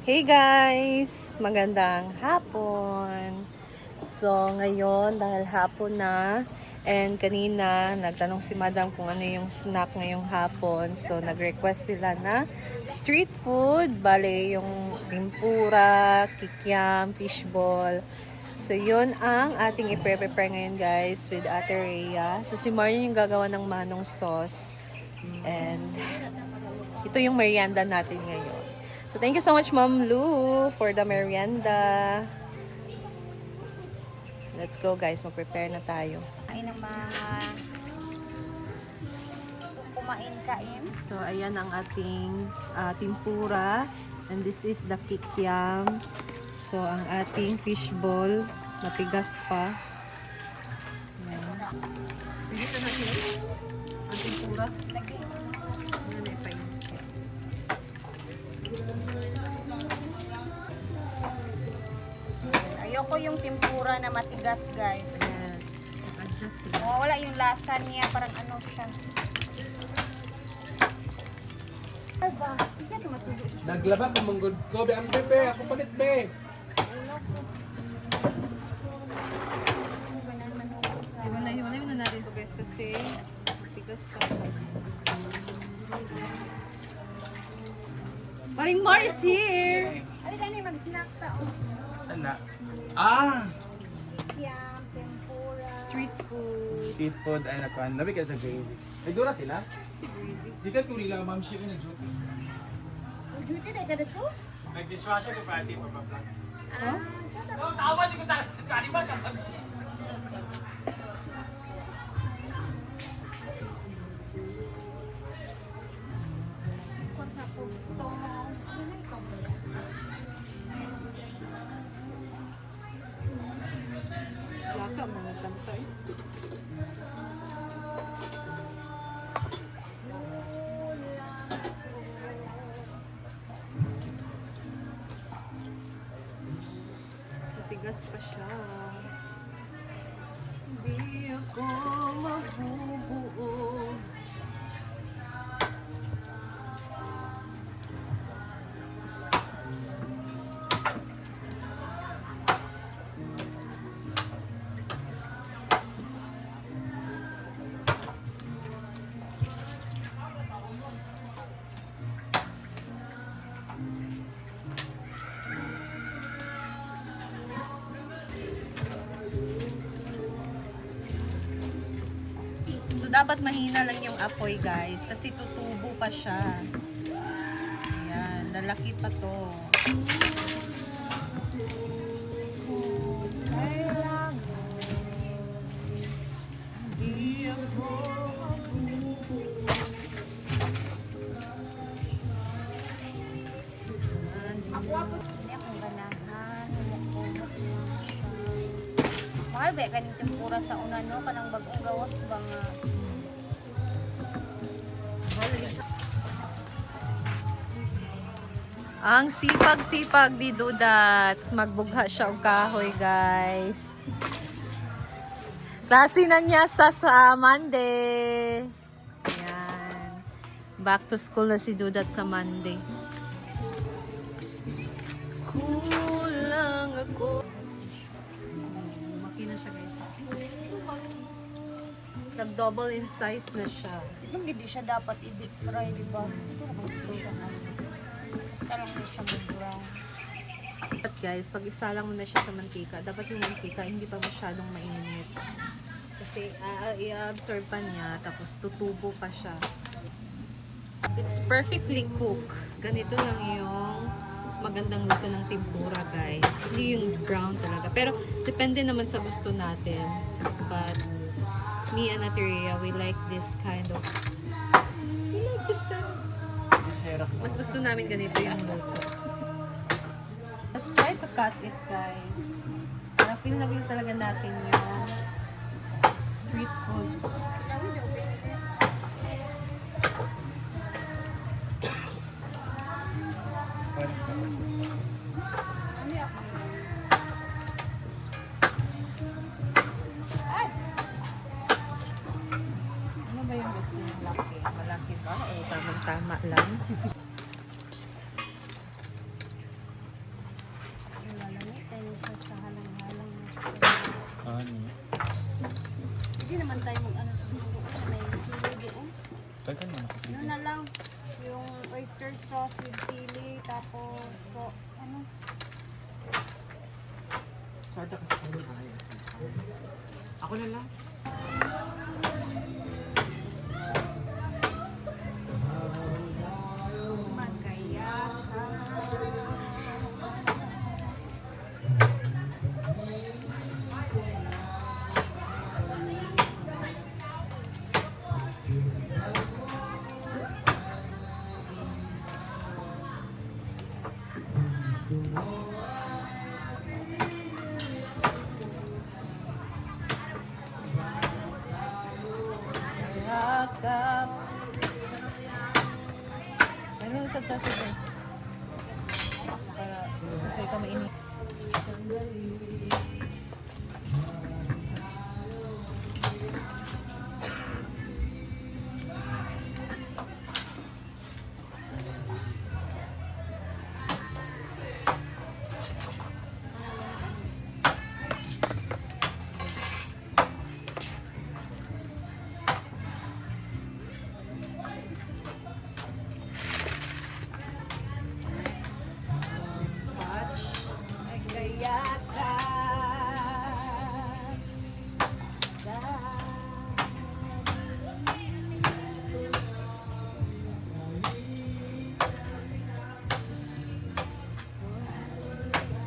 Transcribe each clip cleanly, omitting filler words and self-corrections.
Hey guys! Magandang hapon! So, ngayon, dahil hapon na, and kanina, nagtanong si madam kung ano yung snack ngayong hapon. So, nag-request sila na street food, bale yung tempura, kikiam, fishball. So, yun ang ating i-prepare ngayon guys with Ate Rhea. So, si Marian yung gagawa ng manong sauce. And, ito yung merienda natin ngayon. So, thank you so much, Ma'am Lou, for the merienda. Let's go, guys. Mag-prepare na tayo. Ay ng mga kumain-kain. So, ayan ang ating tempura. And this is the kikiam. So, ang ating fishball. Matigas pa. Ayan. Pagkita natin ang tempura. Ayan na ipain. Ayoko yung tempura na matigas, guys. Yes. Adjust sila. Wala yung lasa niya, parang ano siya. Arba, isa ito masubo siya. Naglaba pa manggod ko. Be, ang bebe. Ako palit, be. Hiwalay mo na natin ito guys kasi matigas pa. Maring Mar is here! Ano ka mag-snack ta? Sana. Ah! Yam, tempura. Street food. Street food ay nakuhan. Labi ka sa gravy. Nagdura sila? Di ka tuli lang, ma'am. Siya yung nag-duty. Duty na ka dito? Nag-dishwasher ko party pa pa plan. Ah, No, tawa di ko sa kaliman. Ang siya. kung sa puto. Laka mga kantay. Matigas pa siya. Hindi ako mabubuo. So, dapat mahina lang yung apoy, guys. Kasi tutubo pa siya. Ayan. Lalaki pa to. Hindi ako Hindi akong ganahan. Humukot lang siya. Mahal ba kaning tempura sa una, no? Kanang bagong gawas ba nga? Ang sipag-sipag di Dudats. Magbugha siya og kahoy, guys. Klase na niya sa Monday. Ayan. Back to school na si Dudat sa Monday. Kulang ako. Makina siya, guys. Nag-double in size na siya. Nung hindi siya dapat i-deep fry, di ba? Siguro hindi siya basta lang na siya mag-brown. At guys, pag isalang mo na siya sa mantika, dapat yung mantika hindi pa masyadong mainit. Kasi i-absorb pa niya, tapos tutubo pa siya. It's perfectly cooked. Ganito lang yung magandang luto ng tempura, guys. Hindi yung brown talaga. Pero, depende naman sa gusto natin. But, me and Ate Rhea, we like this kind of... Mas gusto namin ganito yung luto. Let's try to cut it, guys. Na feel talaga natin yung street food. Ano ba yung gusto yung laki? Malaki ba? O tamang-tama lang? Hindi naman tayo mag-ano siguro. May sili doon. Tagan mo na Ano na lang, yung oyster sauce with sili, tapos, so, ano, Sarda kasi kami ay. Ako na lang. Yakap. Ano sa taso ba? Para okay ka mainit.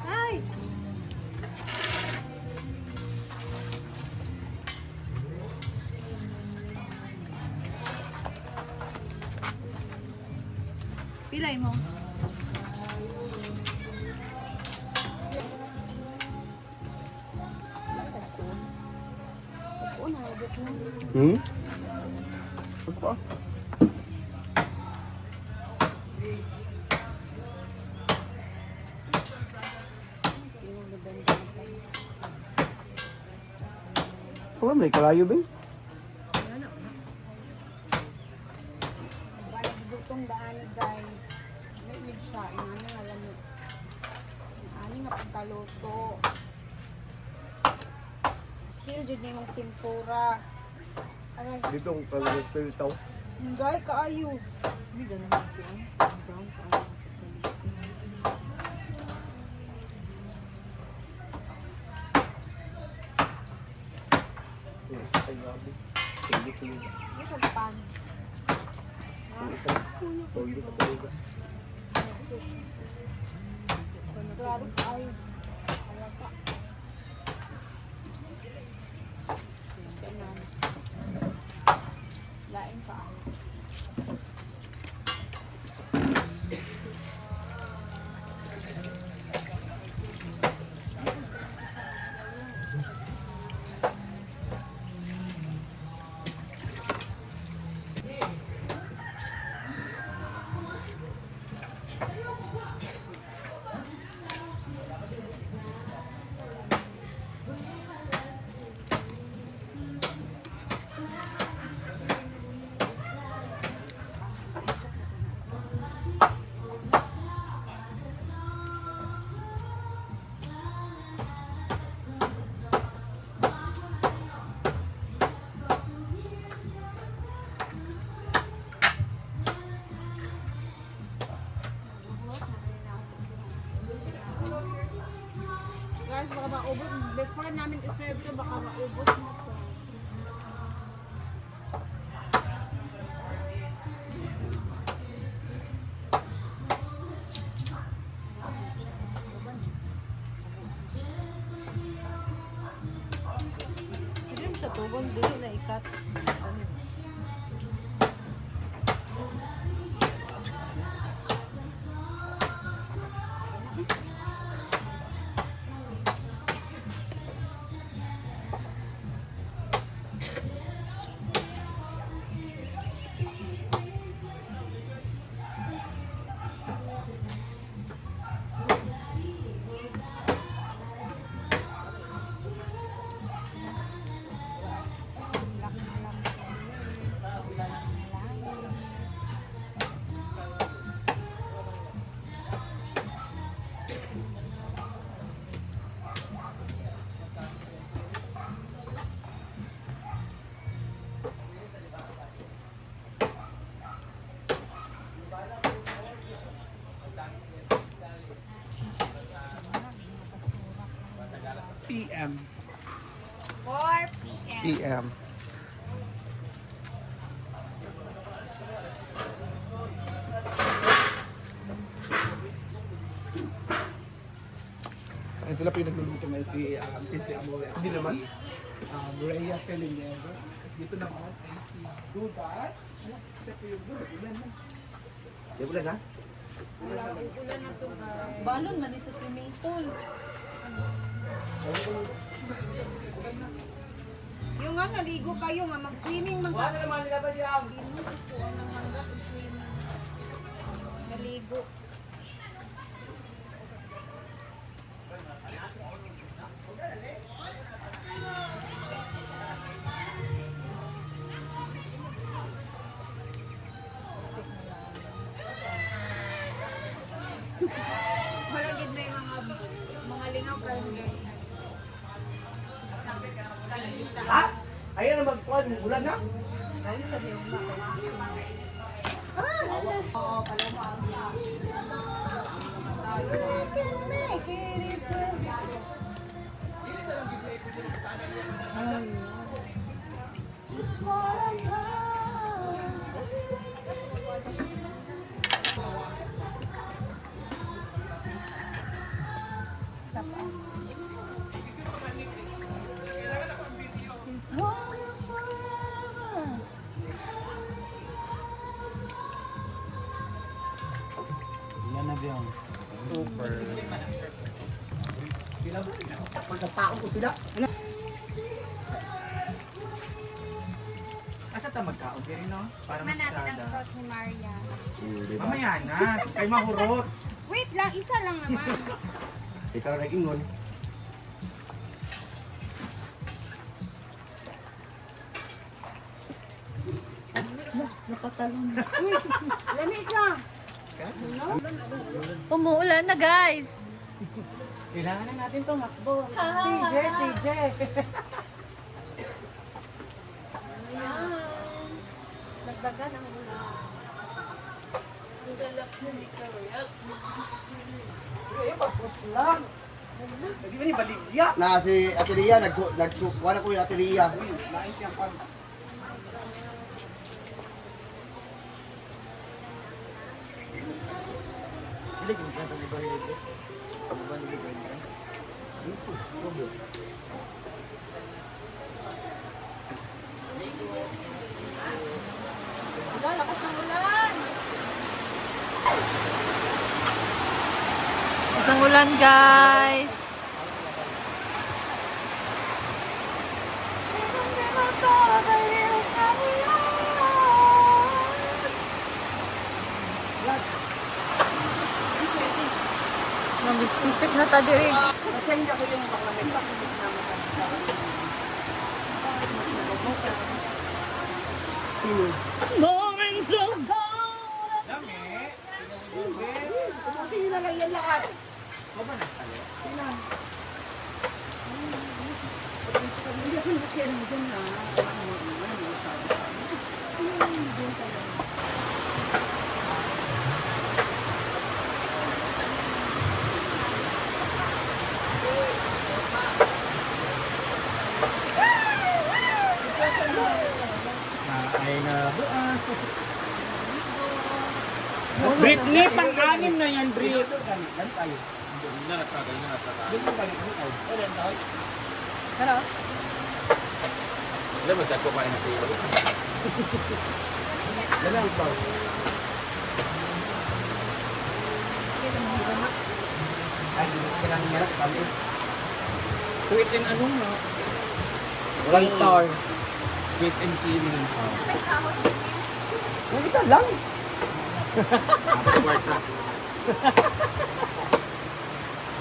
Ay! Pilay mo. Apa? Wala may kalayo ba? balik gutong daan guys. May siya, inano wala mo. Ani nga pagkaluto. Feel jud ni mong tempura. Aray, Dito ang kalayo tao. hindi kaayo. Hindi ganun ako. Brown pa. Yes, ay grabe. Hindi ko yun. Ano sa pan? Ang isang toldo ka talaga. Grabe kaayo. Wala pa. Ganyan. Lain pa. Guys, baka maubos. Before namin i-serve to, baka maubos na to. Hindi mo siya tugon, dili na ikat. Ano? p.m. Saan sila pinagluluto ngayon si Titi Amore? Hindi naman. Rhea Felinero. Dito naman ay si Duda. Siya po yung Duda. Ulan na. Di ulan na? Balon man sa swimming pool. Yung nga, naligo kayo nga, mag-swimming man Wala naman nila ba diyan? Naligo. Wala gid may mga lingaw karon guys. Ha? Ayaw na magkuhan. Ulan na? Yan na biyang. Super. Pagkataon ko sila. Asa ta magkaon din no? Para Tikman natin ang masada. sauce ni Maria. Mamaya na. Kay mahurot. Wait lang, isa lang naman. Ikaw na nag-ingon. Lamig lang. Umuulan na guys. Kailangan na natin to makbo. CJ. Ayan. Nagdagan ang ulan. Lang. Hindi ba ni baligya? Na si Ate Ria, wala ko yung Ate Ria. Uy, lain siyang pag. Bilig mo kaya ni Barry Lopez. Ano ba ni Barry Lopez? Ulan, lakas ng ulan. Isang ulan guys. Nabispisik na ta diri. Moments of gold. Dami. Kasi yun na lang yan lahat. Ko ba nagtali? Ay na buas. Britney, pang-anim na yan, Brit. Gan tayo. Pero, Yan lang ito. Ay, kailangan nila, tamis. Sweet and anong no? Walang sour. Sweet and creamy. Yung isa lang.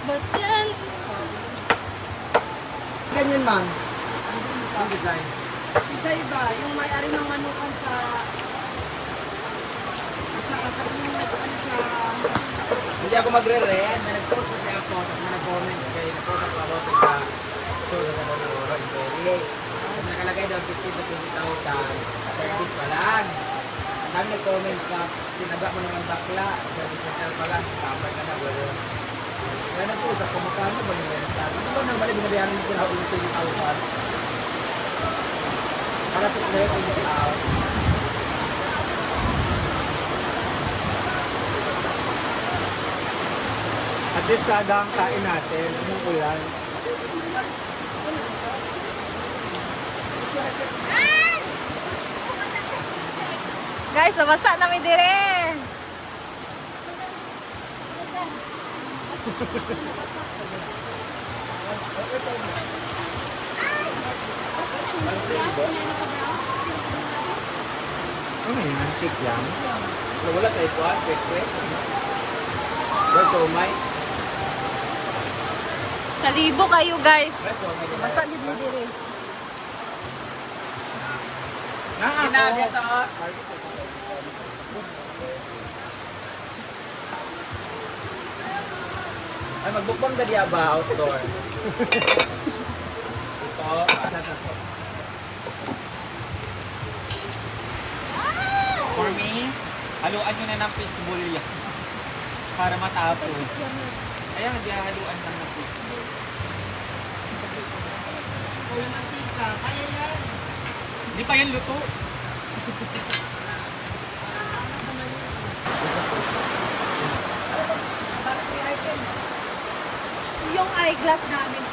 but yan, Ganyan, ma'am. Isa iba, yung may-ari ng manukan sa Hindi ako magre-red. May nag-post kasi ako. Tapos may nag-comment. Kaya nag-post ako about sa show na ano ng Oro in Korea. Tapos nakalagay daw 15 to 20,000. Service pa lang. Ang dami nag-comment na tinaga mo naman bakla. Service center pa lang. Kapag ka na. Wala. Kaya nag-post ako. Magkano ba yung meron sa akin? Ano ba nang balik binabayaran mo ko na 20,000? supplier ko yung out. At least kada ang kain natin, yung ulan. Guys, nabasa namin dire. Ano yan? Chick lang. Wala tayo po, quick. Wala so may. Sa libo kayo guys. Wala so may. Basa gid mi dire. Kinadya to. Ay, magbukbang na diya ba outdoor? Ito. For me, haluan nyo na ng fishball yan. Para matapos. Kaya hindi haluan lang ng fishball. Yung mantika, kaya yan. Hindi pa yan luto. Yung eyeglass namin.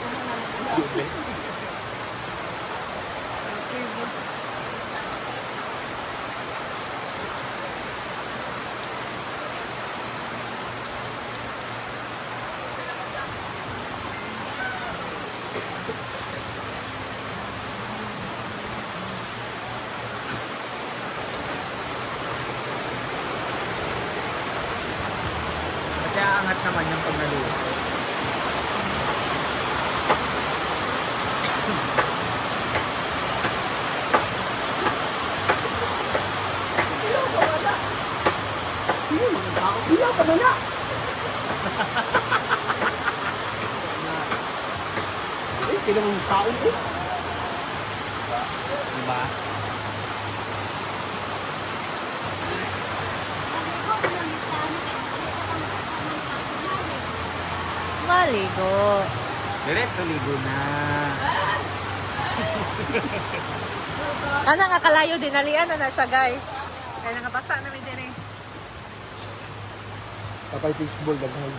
Kaya angat naman yung pag naluto. Silang taon ko. Diba? Maligo. Diretso ligo na. Ana nga kalayo din alian na siya guys. Kaya nangabasa namin dire. Kapay fishball daghan.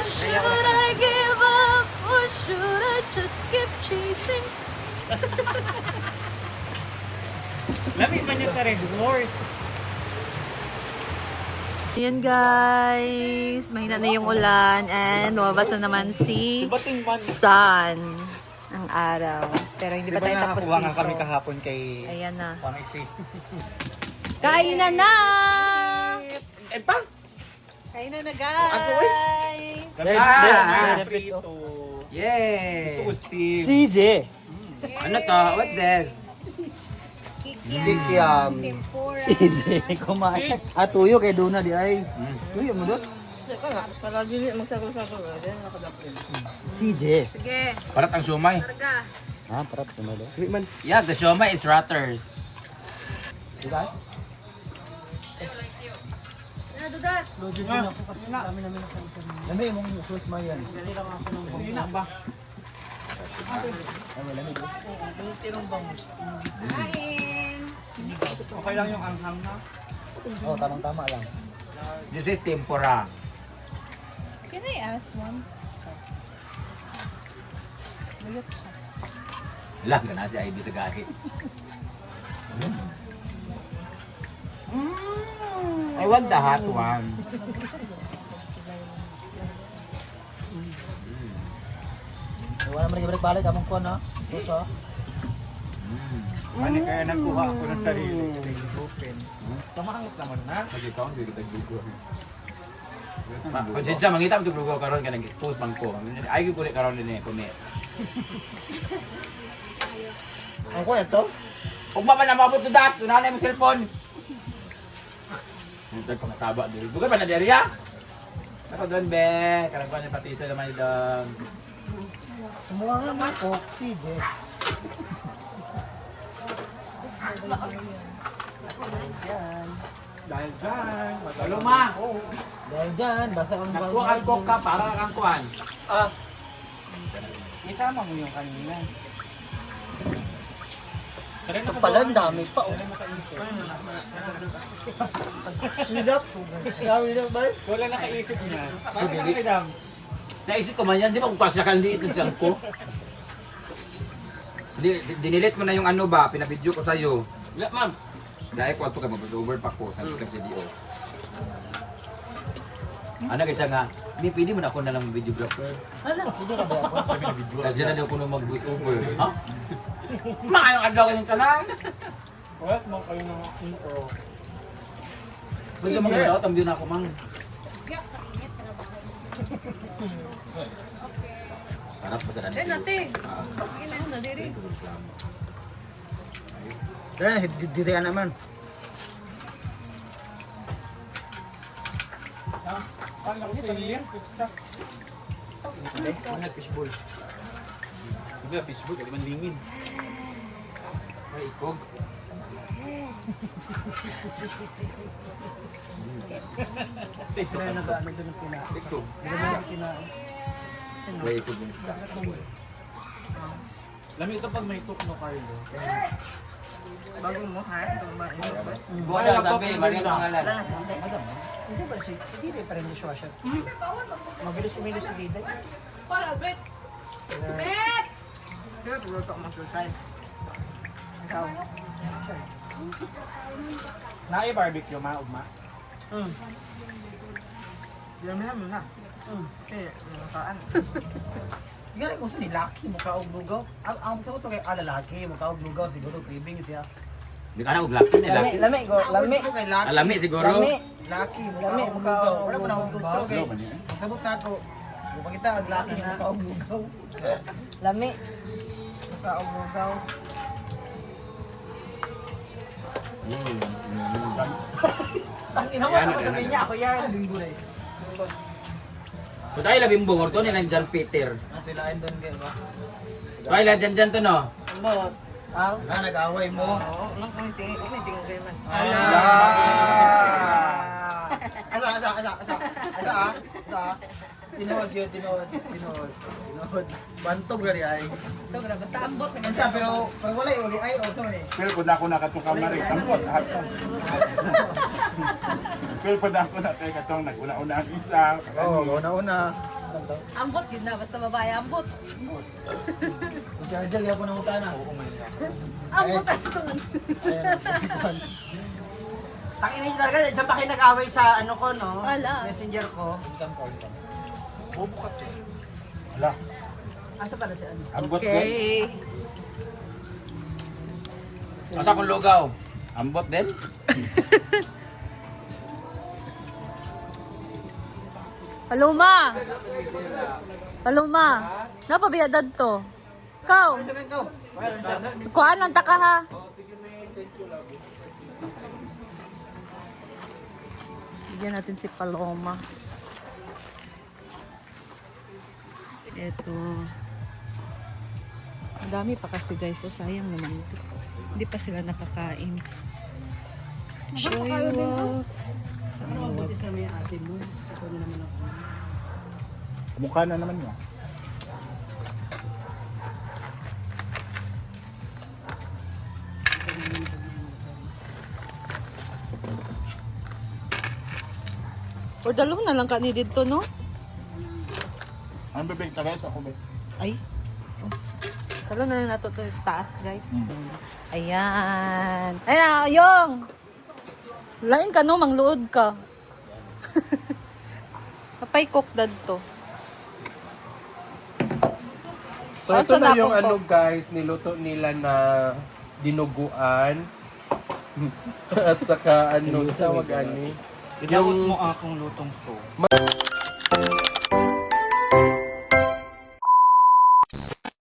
Should I give up or should I just keep chasing? Lamig man niya sa Red Horse. Ayan guys, mahina na yung ulan and lumabas na naman si Bating man. sun ang araw. Pero hindi Di pa ba tayo tapos nakakuha nga dito. kami kahapon kay Ayan na. Pangisi? Kainan na! Eh pa? Kainan na guys! Prito. Yay! Steve. CJ. Ano to? What's this? Kikiam. Tempura. CJ. Kumain. Tuyo kay Duna di ay. Tuyo mo doon? Para dili magsakol-sakol. Then nakadapin. CJ. Sige, Parat ang siomay. karga. Parap mo doon. Yeah, the siomay is Rutters. Ano, Dudat? Lamig mong fruit mo yan. Kain! Okay lang yung anghang na. Oo, tamang-tama lang. This is tempura. Can I ask one? Buyok siya. Wala ka na si Ivy sa gahi. I want the hot one. Wala mo rin balik among ko na. Ito. Ano kaya nagkuha ako ng sarili open. Tamangis naman na. Kasi ikaw, hindi kita gugo. Kung siya, mangita mo gugo karon ka nag-post bang ko. Ay, kukulit karon din eh, kumi. Ang ko ito? Kung ba man na mabot to that, sunanay mo cellphone. Ito ko masaba dito. Bugay pa na di area. Ako doon, be. Karang ko na patito naman doon. Sumuha nga naman ko. CJ. Dahil dyan. Saluma! Dahil dyan. Basta ang Nagkuhan ko ka para kang kuhan. Isama mo yung kanina. Ito pala, ang dami pa. Oh. Wala nakaisip niya. Bakit nakidam? Naisip ko man yan, di ba kung kasya ka liit ng tiyan ko? Dinilit mo na yung ano ba, pinabidyo ko sa'yo. Yeah, ma'am. Dahil ko ito ka, mag-over pa ko, sabi ka sa DO. Ano kasi nga, hindi, pwede mo na ako na lang videographer. Hindi ka ba ako? Kasi na daw ko na mag-voice over. Ha? Makayong adlaw kayong talang. Wala mo kayo ng intro. Pwede mo mag-adlaw, tambyo na ako, mang. Harap pa sa dani. natin. Ina na diri. Tara, dito ka naman. Paano ko sa liyan? Ano fishball? Hindi, Facebook, kali man lingin. Ay, ikog. Sa ito Tara, nag-ano doon ang kinain. Ikog. Kinain. May ikog yung isda. Lami ito pag may tukno Carlo. Bago mo, ha? Buwan na sabi, Maria pangalan. Hindi ba si Dide pa rin dishwasher? Mabilis umilos si Dide. Kaya puro ito ang masusay. Ikaw. Barbecue, maugma. Damihan mo na. Kaya, nakaan. Ganun kung saan laki mo kaog-lugaw. Ang gusto ko ito kay lalaki mo kaog-lugaw siguro craving siya. Hindi ka na uglaki ni laki. Lami ko, lami. Ako kay laki. Alami siguro. Laki mo Lami, kaog-lugaw. Wala pa na kaog-lugaw. utro kay. Sabot na ako. Upang kita ang laki mo kaog-lugaw. Lami. Nakaumugaw. Ang inawa Yan, ako yan, sabihin yan. niya, ako yan. Linggo na eh. Kung tayo labing bungor to, nilang John Peter. Ito ilain doon kayo ba? Kaya ilan dyan to no? Bot. Nag-away mo. Oo, umiting kayo man. Asa. Tinood yun, tinood. Bantog na rin ay. Ito gra basta ambot na Asa, pero pag wala uli ay, o ito eh. Pero pud ako nakatukang na rin tambot hatong. Pero pud ako na kay katong naguna-una ang isa. Oo, una-una. ambot gid na basta babae ambot. Kung charger, yan po na utana. Ambot as tungan. Tangina nyo talaga, dyan pa kayo nag-away sa ano ko, no? Wala. Messenger ko. Bobo kasi. Wala. Asa para si ano? Ambot din. Okay. Asa kong lugaw? Ambot din? Paloma. Paloma. Napabiyadad to. Ikaw. Kuhaan lang taka ha. Bigyan natin si Palomas. Ito. Ang dami pa kasi guys. So sayang naman ito. Hindi pa sila nakakain. Show you off. Ano ang buti sa may ate mo? Ito na naman ako. Mukha na naman niya. Or dalawa na lang ka ni dito, no? Ang bibig tagay sa ako, be. Ay. Oh. Talo na lang nato to sa taas, guys. Ayan. Ayan, Yung! Lain ka, no? Mangluod ka. Kapay cook dad to. So ito Asa na na yung ako ano guys, niluto nila na dinuguan. At saka ano, tawag ani. Inawat mo akong lutong so.